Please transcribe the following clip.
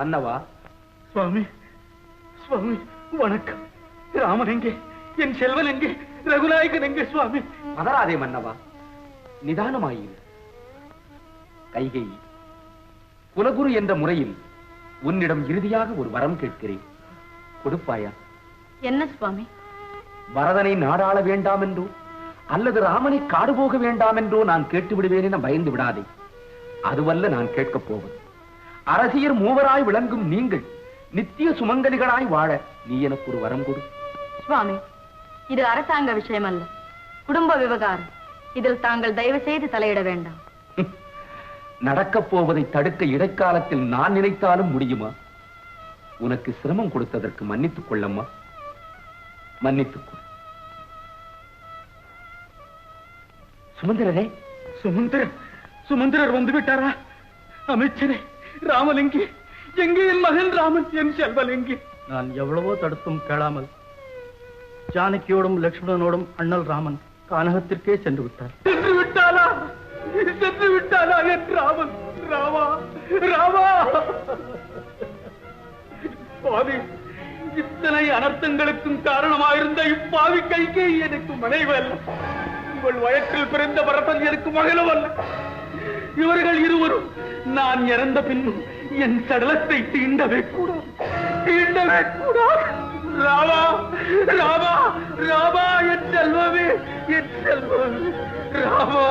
மன்னவா. சுவாமி சுவாமி வணக்கம். ராமன் எங்கே? என் செல்வன் எங்கே? ரகுநாயகன் எங்கே? சுவாமி பதறாதே மன்னவா, நிதானமாயிரு. கைகை, குலகுரு என்ற முறையில் உன்னிடம் இறுதியாக ஒரு வரம் கேட்கிறேன், கொடுப்பாயா? என்ன சுவாமி? பரதனை நாடாள வேண்டாம் என்றோ அல்லது ராமனை காடு போக வேண்டாம் என்றோ நான் கேட்டு விடுவேன் என பயந்து விடாதே. அதுவல்ல நான் கேட்கப் போவது. அரசியர் மூவராய் விளங்கும் நீங்கள் நித்திய சுமங்கலிகளாய் வாழ நீ எனக்கு ஒரு வரம் கொடு. சுவாமி, இது அரசாங்க விஷயம் அல்ல, குடும்ப விவகாரம். இதில் தாங்கள் தயவு செய்து தலையிட வேண்டாம். நடக்கப் போவதை தடுக்க இடைக்காலத்தில் நான் நினைத்தாலும் முடியுமா? உனக்கு சிரமம் கொடுத்ததற்கு மன்னித்துக் கொள்ளம்மா, மன்னித்துக் கொள். சுமந்திரரே. சுமந்திரர் வந்து விட்டாரா? அமைச்சரே, ராமன் எங்கே? எங்கே என் மகன் ராமன்? என் செல்வன் எங்கே? நான் எவ்வளவோ தடுத்தும் கேளாமல் ஜானகியோடும் லட்சுமணனோடும் அண்ணல் ராமன் கானகத்திற்கே சென்று விட்டார். சென்று விட்டாளா? சென்று விட்டாளா என் ராமன்? ராமா ராமா! பாவி, இத்தனை அனர்த்தங்களுக்கும் காரணமாயிருந்த இப்பாவி கைகே எனக்கு மனைவல்ல. உங்கள் வயற்றில் பிறந்த பரதன் எனக்கு மகளும் அல்ல. இவர்கள் இருவரும் நான் இறந்த பின்னும் என் சடலத்தை தீண்டவே கூடாது, தீண்டவே கூடாது. ராமா ராமா ராமா! என் செல்வமே, என் செல்வமே, ராமா!